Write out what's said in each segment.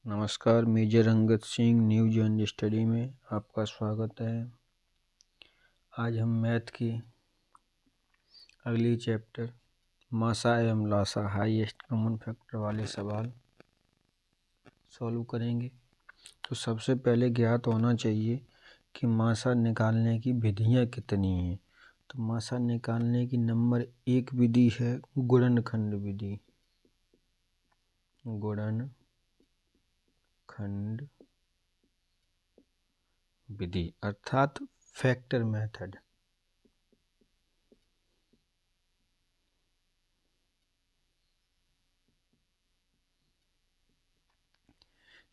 नमस्कार, major Angad Singh news and study में आपका स्वागत है। आज हम मैथ की अगली चैप्टर मासा एवं लासा हाईएस्ट कॉमन फैक्टर वाले सवाल सॉल्व करेंगे। तो सबसे पहले ज्ञात होना चाहिए कि मासा निकालने की विधियां कितनी हैं। तो मासा निकालने की नंबर 1 विधि है गुणनखंड विधि। गुणनखंड विधि अर्थात फैक्टर मेथड।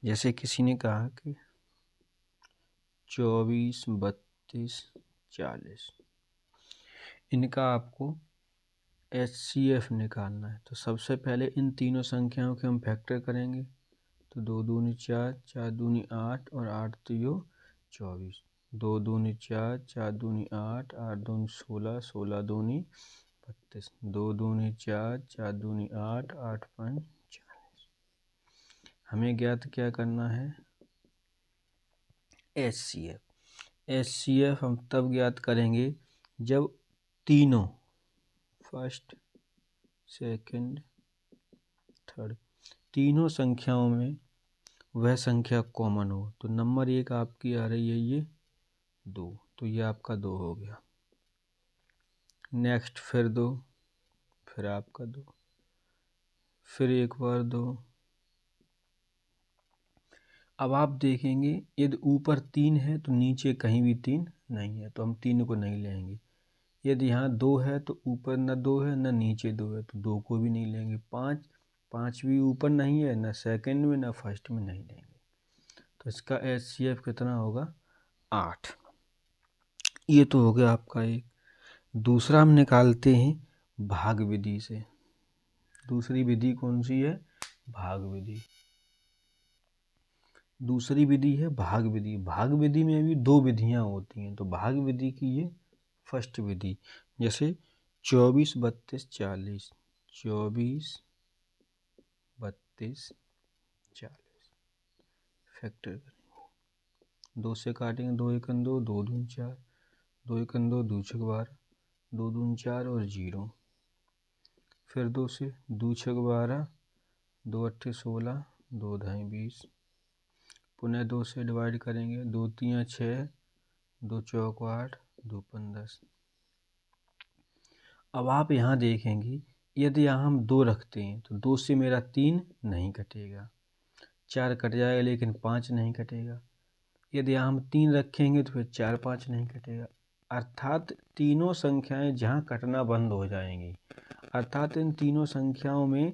जैसे किसी ने कहा कि 24, 32, 40 इनका आपको HCF निकालना है। तो सबसे पहले इन तीनों संख्याओं के हम फैक्टर करेंगे। तो 2 दूनी 4, 4 दूनी 8 और 8 तियो 24। 2 दूनी 4, 4 दूनी 8, 8 दूनी 16, 16 दूनी 32। 2 दूनी 4, 4 दूनी 8, 8 5 40। हमें ज्ञात क्या करना है? HCF हम तब ज्ञात करेंगे जब तीनों फर्स्ट, सेकंड, थर्ड तीनों संख्याओं में वह संख्या कॉमन हो। तो नंबर 1 आपकी आ रही है ये 2, तो ये आपका 2 हो गया। नेक्स्ट फिर 2, फिर आपका 2, फिर एक बार 2। अब आप देखेंगे यदि ऊपर 3 है तो नीचे कहीं भी 3 नहीं है, तो हम 3 को नहीं लेंगे। यदि यहाँ 2 है तो ऊपर न 2 है न नीचे 2 है, तो 2 को भी नहीं लेंगे। 5 भी ऊपर नहीं है, न सेकंड में न फर्स्ट में नहीं लेंगे। तो इसका HCF कितना होगा? 8। ये तो हो गया आपका एक। दूसरा हम निकालते हैं भाग विधि से। दूसरी विधि कौन सी है? भाग विधि। दूसरी विधि है भाग विधि। भाग विधि में भी 2 विधियां होती हैं। तो भाग विधि की ये फर्स्ट विधि। जैसे 24, 32, 40, 24, 32, 40 फैक्टर करेंगे। 2 से काटेंगे, 2 एकन 2, 2 दूनी 4, 2 एकन 2, 2 छक 12, 2 दूनी 4 और 0। फिर 2 से 2 छक 12, 2 अट्ठे 16, 2 ढाई 20। पुनः 2 से डिवाइड करेंगे, 2 तियाँ 6, 2 चौक 8, 2 पन 10। अब आप यहाँ देखेंगे यदि यहाँ हम 2 रखते हैं तो 2 से मेरा 3 नहीं कटेगा, 4 कट जाएगा लेकिन 5 नहीं कटेगा। यदि यहाँ हम 3 रखेंगे तो फिर 4 5 नहीं कटेगा। अर्थात तीनों संख्याएं जहाँ कटना बंद हो जाएंगी, अर्थात इन तीनों संख्याओं में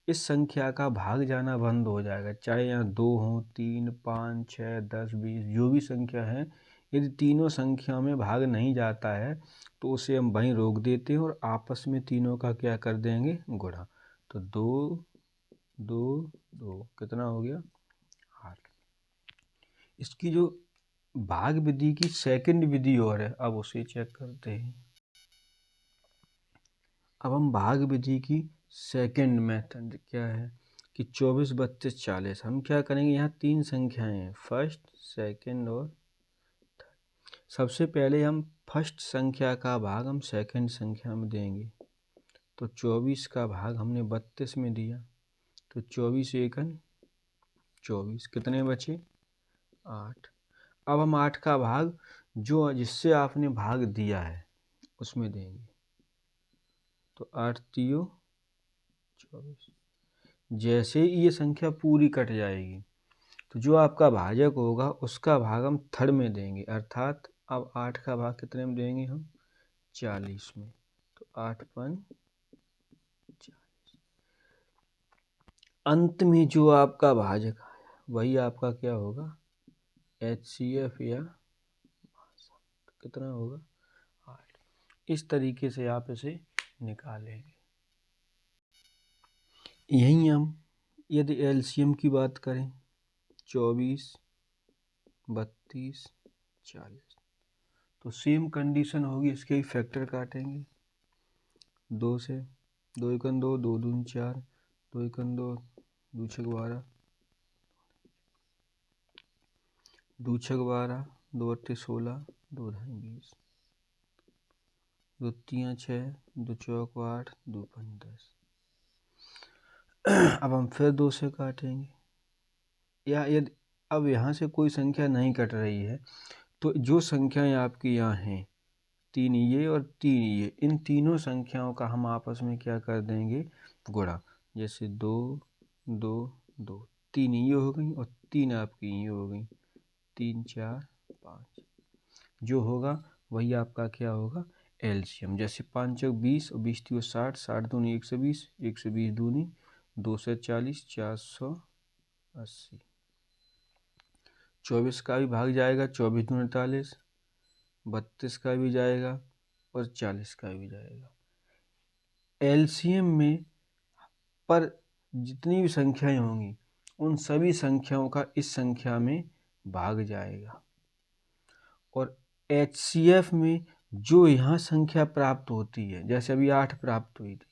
इस संख्या का भाग जाना बंद हो जाएगा। चाहे यहाँ 2 हो, 3, 5, 6, 10, 20 जो भी संख्या है, यदि तीनों संख्याओं में भाग नहीं जाता है तो उसे हम वहीं रोक देते हैं और आपस में तीनों का क्या कर देंगे? गुणा। तो 2 2 2 कितना हो गया? 8। इसकी जो भाग विधि की सेकंड विधि और है, अब उसे चेक करते हैं। अब हम भाग विधि की सेकंड मेथड क्या है कि 24, 32, 40 हम क्या करेंगे? यहाँ 3 संख्याएं हैं, फर्स्ट, सेकंड और थर्ड। सबसे पहले हम फर्स्ट संख्या का भाग हम सेकंड संख्या में देंगे। तो 24 का भाग हमने 32 में दिया, तो 24 एकन 24, कितने बचे? 8। अब हम 8 का भाग जो जिससे आपने भाग दिया है उसमें देंगे। तो 8 तियो 24। जैसे ही ये संख्या पूरी कट जाएगी तो जो आपका भाजक होगा उसका भाग हम थर्ड में देंगे। अर्थात अब 8 का भाग कितने में देंगे हम? 40 में। तो 8 पन 40। अंत में जो आपका भाजक आया वही आपका क्या होगा? HCF या तो कितना होगा? 8। इस तरीके से आप इसे निकालेंगे। यही हम यदि LCM की बात करें, 24, 32, 40, तो सेम कंडीशन होगी। इसके ही फैक्टर काटेंगे। 2 से 2 एकन 2, 2 दूनी 4, 2 एकन 2, 2 छक 12, 2 छक 12, 2 अट्ठे 16, 2 ढाई 20, 2 तियां 6, 2 चौक 8, 2 पंच 10। अब हम फिर 2 से काटेंगे, या यदि अब यहाँ से कोई संख्या नहीं कट रही है तो जो संख्याएं आपकी यहाँ हैं 3 ये और 3 ये, इन तीनों संख्याओं का हम आपस में क्या कर देंगे, गुणा। जैसे 2 2 2, 3 ये हो गई और 3 आपकी ये हो गई, 3 4 5, जो होगा वही आपका क्या होगा, एलसीएम। जैसे 5 चौक 20 और 20 तीन 60, 60 दूनी 120, 120 दूनी 240, 480। 24 का भी भाग जाएगा, 24 दूनी 48, 32 का भी जाएगा और 40 का भी जाएगा। एलसीएम में पर जितनी भी संख्याएं होंगी उन सभी संख्याओं का इस संख्या में भाग जाएगा, और एचसीएफ में जो यहाँ संख्या प्राप्त होती है, जैसे अभी 8 प्राप्त हुई थी,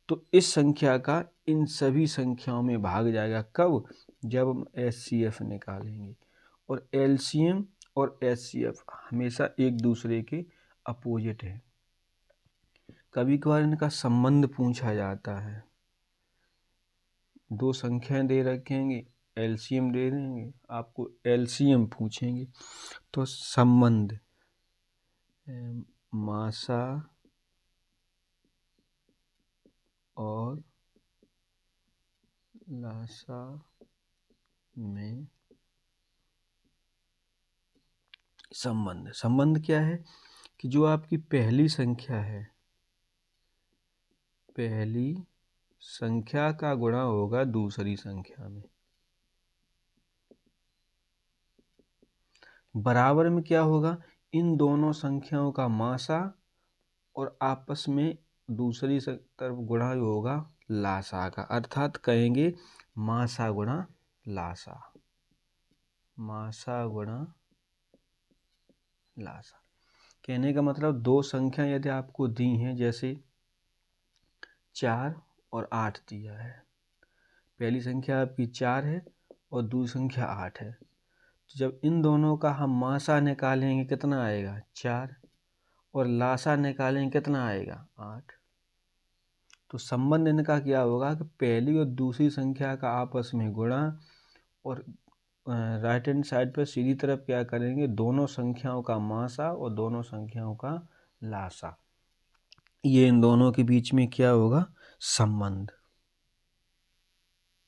तो इस संख्या का इन सभी संख्याओं में भाग जाएगा। कब? जब हम एचसीएफ निकालेंगे। और एलसीएम और एचसीएफ हमेशा एक दूसरे के अपोजिट है। कभी कभार इनका संबंध पूछा जाता है, दो संख्याएं दे रखेंगे, एलसीएम दे देंगे, आपको एलसीएम पूछेंगे तो संबंध मासा और लासा में संबंध क्या है कि जो आपकी पहली संख्या है, पहली संख्या का गुणा होगा दूसरी संख्या में, बराबर में क्या होगा, इन दोनों संख्याओं का मासा और आपस में दूसरी तरफ गुणा होगा लासा का, अर्थात कहेंगे मासा गुणा लासा, मासा गुणा लासा। कहने का मतलब दो संख्या यदि आपको दी हैं, जैसे 4 और 8 दिया है, पहली संख्या आपकी 4 है और दूसरी संख्या 8 है, तो जब इन दोनों का हम मासा निकालेंगे कितना आएगा 4, और लासा निकालेंगे कितना आएगा 8। तो संबंध इनका क्या होगा कि पहली और दूसरी संख्या का आपस में गुणा, और राइट हैंड साइड पर सीधी तरफ क्या करेंगे, दोनों संख्याओं का मासा और दोनों संख्याओं का लासा। ये इन दोनों के बीच में क्या होगा, संबंध।